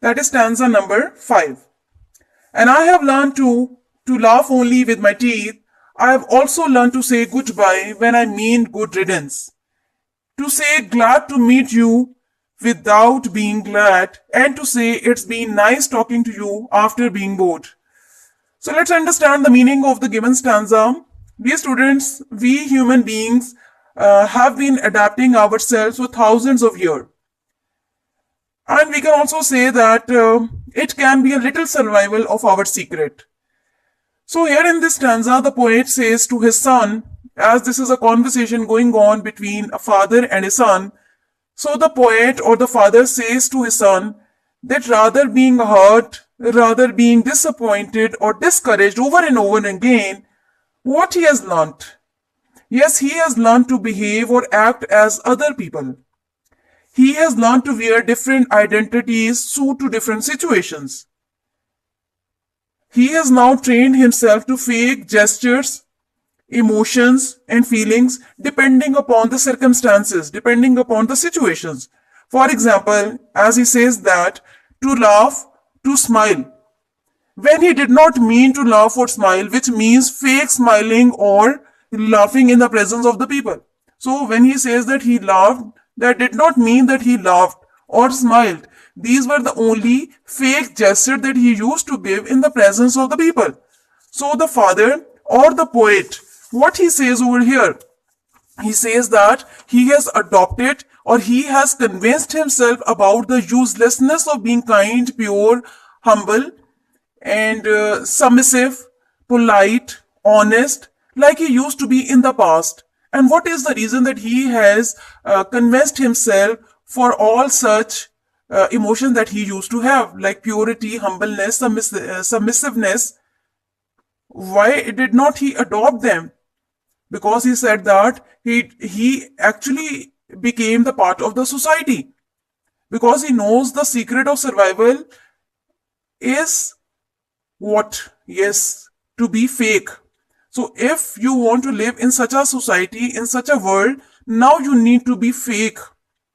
That is stanza number 5. And I have learned to laugh only with my teeth. I have also learned to say goodbye when I mean good riddance. To say glad to meet you without being glad, and to say it's been nice talking to you after being bored. So let's understand the meaning of the given stanza. We students, we human beings have been adapting ourselves for thousands of years. And we can also say that it can be a little survival of our secret. So here in this stanza, the poet says to his son, as this is a conversation going on between a father and a son, so the poet or the father says to his son that rather being hurt, rather being disappointed or discouraged over and over again, what he has learnt. Yes, he has learned to behave or act as other people. He has learned to wear different identities suit to different situations. He has now trained himself to fake gestures, emotions, and feelings depending upon the circumstances, depending upon the situations. For example, as he says that to laugh, to smile, when he did not mean to laugh or smile, which means fake smiling or laughing in the presence of the people. So when he says that he laughed, that did not mean that he laughed or smiled. These were the only fake gestures that he used to give in the presence of the people. So the father or the poet, what he says over here, he says that he has adopted or he has convinced himself about the uselessness of being kind, pure, humble, and submissive, polite, honest, like he used to be in the past. And what is the reason that he has convinced himself for all such emotions that he used to have, like purity, humbleness, submissiveness? Why did not he adopt them? Because he said that he actually became the part of the society. Because he knows the secret of survival is what? Yes, to be fake. So if you want to live in such a society, in such a world, now you need to be fake.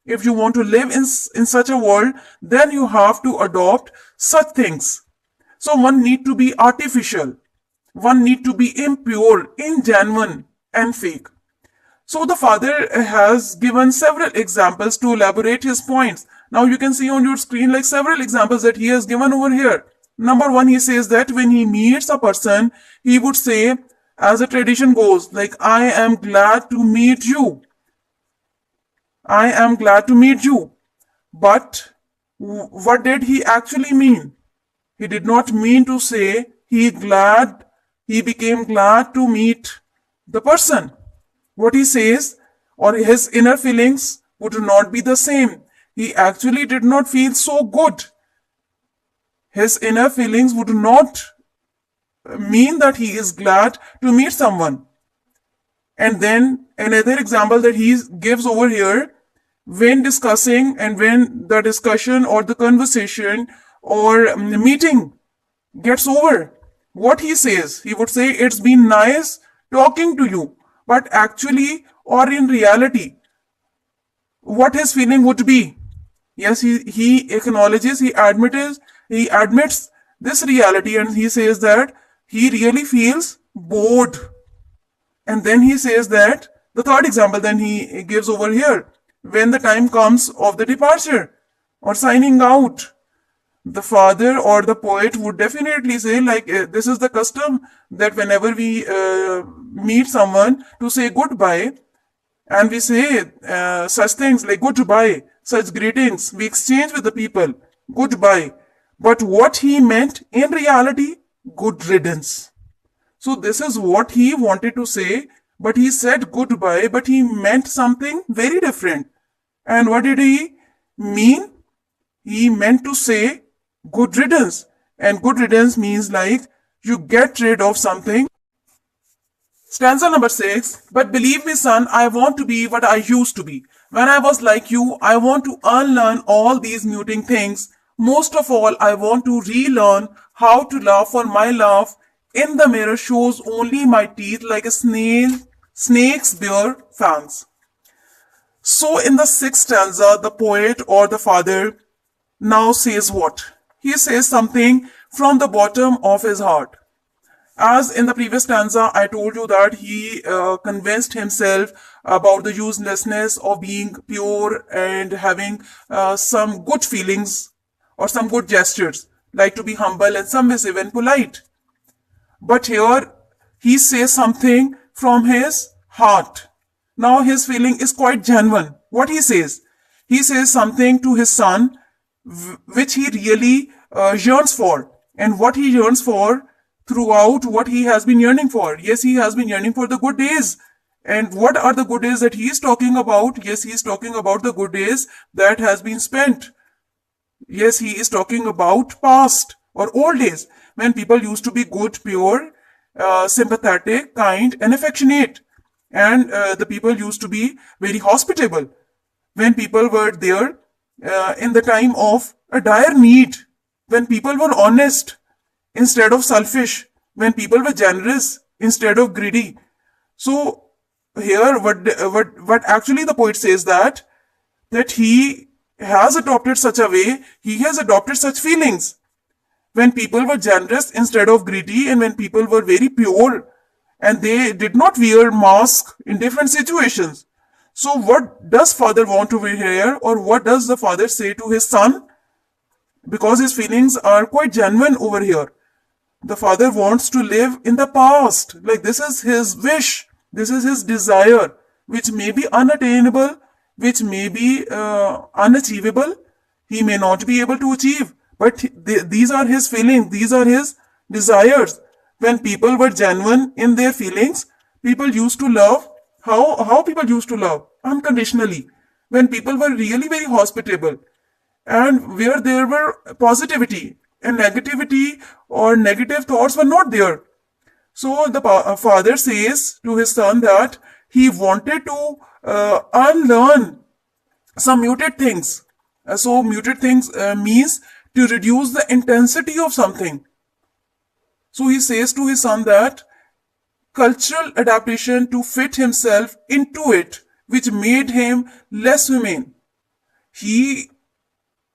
If you want to live in such a world, then you have to adopt such things. So one need to be artificial. One need to be impure, ingenuine, and fake. So the father has given several examples to elaborate his points. Now you can see on your screen like several examples that he has given over here. Number one, he says that when he meets a person, he would say, as the tradition goes, like, I am glad to meet you. I am glad to meet you. But what did he actually mean? He did not mean to say he became glad to meet the person. What he says or his inner feelings would not be the same. He actually did not feel so good. His inner feelings would not mean that he is glad to meet someone. And then another example that he gives over here, when discussing and when the discussion or the conversation or meeting gets over, what he says, he would say, it's been nice talking to you. But actually, or in reality, what his feeling would be. Yes, he acknowledges, he admits this reality, and he says that he really feels bored. And then he says that the third example then he gives over here, when the time comes of the departure or signing out, the father or the poet would definitely say, like, this is the custom that whenever we meet someone, to say goodbye, and we say such things like goodbye, such greetings we exchange with the people, goodbye. But what he meant in reality, good riddance. So this is what he wanted to say, but he said goodbye, but he meant something very different. And what did he mean? He meant to say good riddance. And good riddance means like you get rid of something. Stanza number 6. But believe me, son, I want to be what I used to be. When I was like you, I want to unlearn all these muting things. Most of all, I want to relearn how to laugh, for my laugh in the mirror shows only my teeth like a snake's bare fangs. So in the 6th stanza, the poet or the father now says what? He says something from the bottom of his heart. As in the previous stanza, I told you that he convinced himself about the uselessness of being pure and having some good feelings or some good gestures, like to be humble and submissive and polite. But here he says something from his heart. Now his feeling is quite genuine. What he says? He says something to his son which he really yearns for. And what he yearns for throughout, what he has been yearning for. Yes, he has been yearning for the good days. And what are the good days that he is talking about? Yes, he is talking about the good days that has been spent. Yes, he is talking about past or old days when people used to be good, pure, sympathetic, kind and affectionate. And the people used to be very hospitable when people were there in the time of a dire need, when people were honest instead of selfish, when people were generous instead of greedy. So here what actually the poet says that he has adopted such a way, he has adopted such feelings when people were generous instead of greedy, and when people were very pure and they did not wear masks in different situations. So what does father want to wear here, or what does the father say to his son? Because his feelings are quite genuine over here. The father wants to live in the past. Like, this is his wish. This is his desire, which may be unattainable, which may be unachievable. He may not be able to achieve. But these are his feelings. These are his desires. When people were genuine in their feelings, people used to love. How people used to love? Unconditionally. When people were really very hospitable. And where there were positivity and negativity or negative thoughts were not there. So the father says to his son that he wanted to unlearn some muted things. So muted things means to reduce the intensity of something. So he says to his son that cultural adaptation to fit himself into it, which made him less humane. He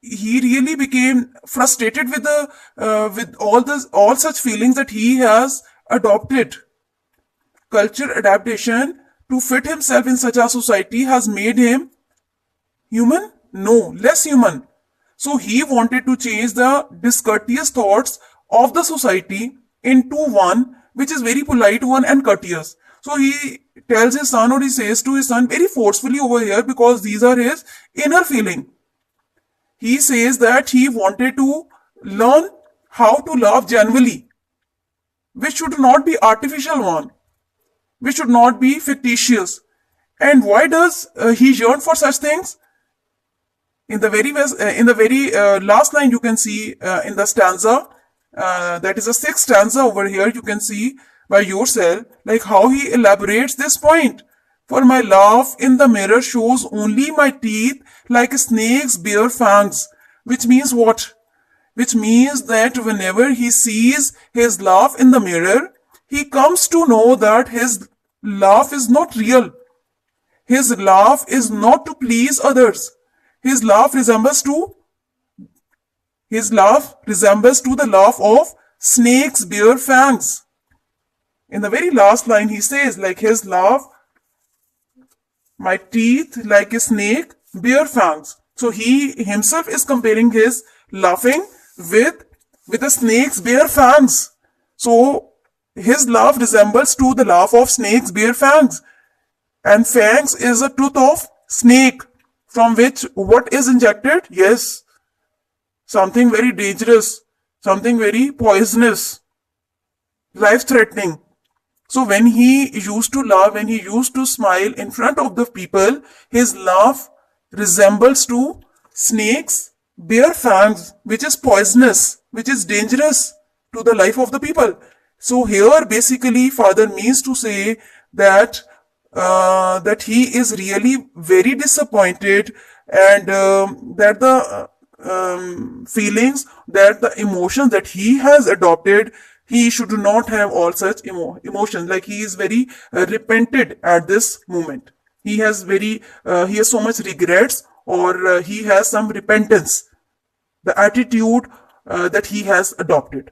really became frustrated with all such feelings that he has adopted. Culture adaptation to fit himself in such a society has made him human? No, less human. So he wanted to change the discourteous thoughts of the society into one which is very polite one and courteous. So he tells his son, or he says to his son very forcefully over here, because these are his inner feeling. He says that he wanted to learn how to love genuinely, which should not be artificial one, which should not be fictitious. And why does he yearn for such things? In the very last line you can see in the stanza, that is the sixth stanza over here, you can see by yourself like how he elaborates this point. For my laugh in the mirror shows only my teeth like a snake's bare fangs. Which means what? Which means that whenever he sees his laugh in the mirror, he comes to know that his laugh is not real. His laugh is not to please others. His laugh resembles to the laugh of snake's bare fangs. In the very last line he says like his laugh, my teeth like a snake, bare fangs. So he himself is comparing his laughing with a snake's bare fangs. So his laugh resembles to the laugh of snake's bare fangs. And fangs is a tooth of snake, from which what is injected? Yes, something very dangerous, something very poisonous, life-threatening. So when he used to laugh, when he used to smile in front of the people, his laugh resembles to snake's bare fangs, which is poisonous, which is dangerous to the life of the people. So here basically father means to say that that he is really very disappointed, and that the feelings, that the emotions that he has adopted, he should not have all such emotions. Like he is very repented at this moment. He has so much regrets, or he has some repentance the attitude that he has adopted.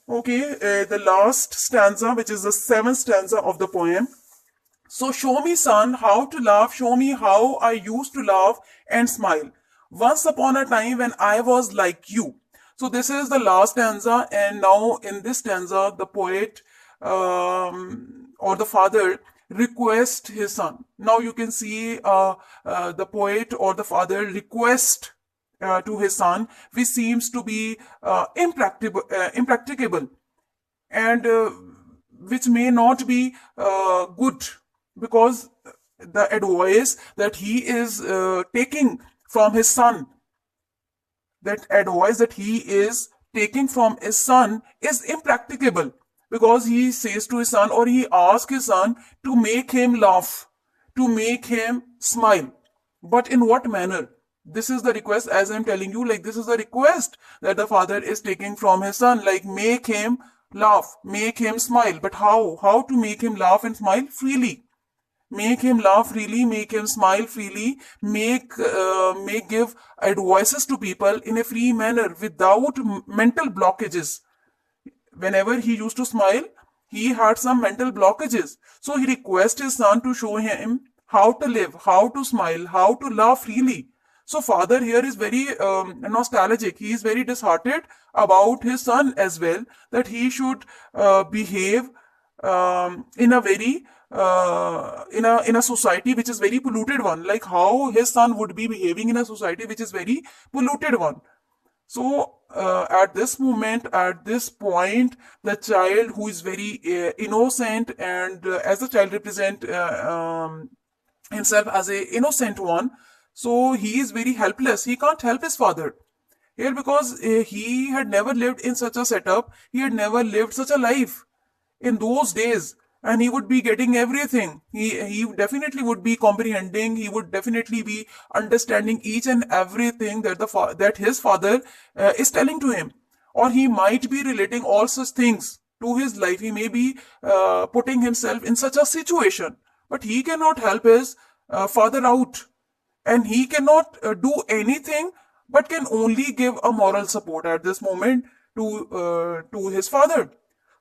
Okay, the last stanza, which is the seventh stanza of the poem. So show me, son, how to laugh. Show me how I used to laugh and smile. Once upon a time when I was like you. So this is the last stanza, and now in this stanza, the poet or the father request his son. Now you can see the poet or the father request to his son, which seems to be impracticable, and which may not be good, because the advice that he is taking from his son, that advice that he is taking from his son is impracticable, because he says to his son, or he asks his son to make him laugh, to make him smile. But in what manner? This is the request, as I'm telling you, like this is the request that the father is taking from his son, like make him laugh, make him smile. But how? How to make him laugh and smile? Freely. Make him laugh freely, make him smile freely, make give advices to people in a free manner without mental blockages. Whenever he used to smile, he had some mental blockages. So he requests his son to show him how to live, how to smile, how to laugh freely. So father here is very nostalgic. He is very disheartened about his son as well, that he should behave in a very in a society which is very polluted one, like how his son would be behaving in a society which is very polluted one. So at this moment, at this point, the child who is very innocent, and as the child represent himself as a innocent one, so he is very helpless. He can't help his father here, because he had never lived in such a setup. He had never lived such a life in those days, and he would be getting everything. He definitely would be comprehending. He would definitely be understanding each and everything that that his father is telling to him, or he might be relating all such things to his life. He may be putting himself in such a situation, but he cannot help his father out, and he cannot do anything, but can only give a moral support at this moment to his father.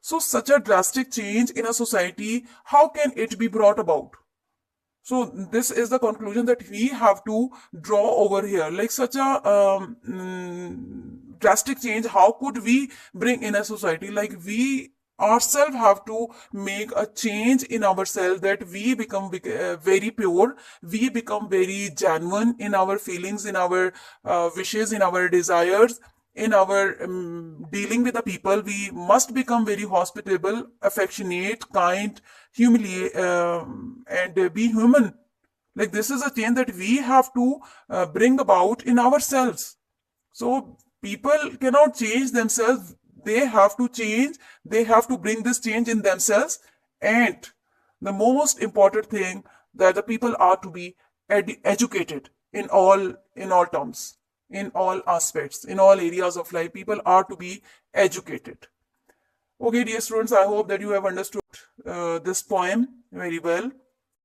So such a drastic change in a society, how can it be brought about? So this is the conclusion that we have to draw over here. Like such a drastic change, how could we bring in a society? Like we ourselves have to make a change in ourselves, that we become very pure, we become very genuine in our feelings, in our wishes, in our desires, in our dealing with the people. We must become very hospitable, affectionate, kind, humiliate, and be human. Like this is a change that we have to bring about in ourselves. So people cannot change themselves. They have to change. They have to bring this change in themselves. And the most important thing, that the people are to be educated in all terms, in all aspects, in all areas of life. People are to be educated. Okay, dear students, I hope that you have understood this poem very well.